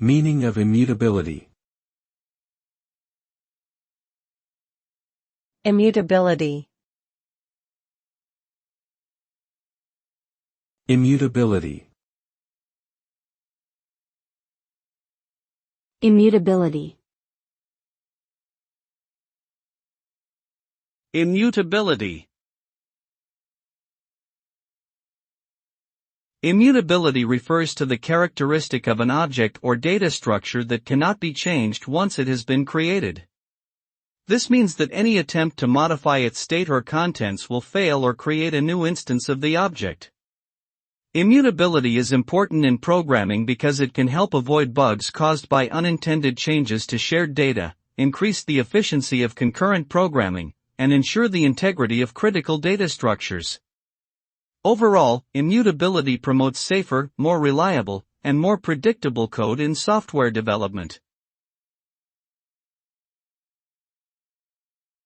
Meaning of immutability. Immutability. Immutability. Immutability. Immutability. Immutability refers to the characteristic of an object or data structure that cannot be changed once it has been created. This means that any attempt to modify its state or contents will fail or create a new instance of the object. Immutability is important in programming because it can help avoid bugs caused by unintended changes to shared data, increase the efficiency of concurrent programming, and ensure the integrity of critical data structures. Overall, immutability promotes safer, more reliable, and more predictable code in software development.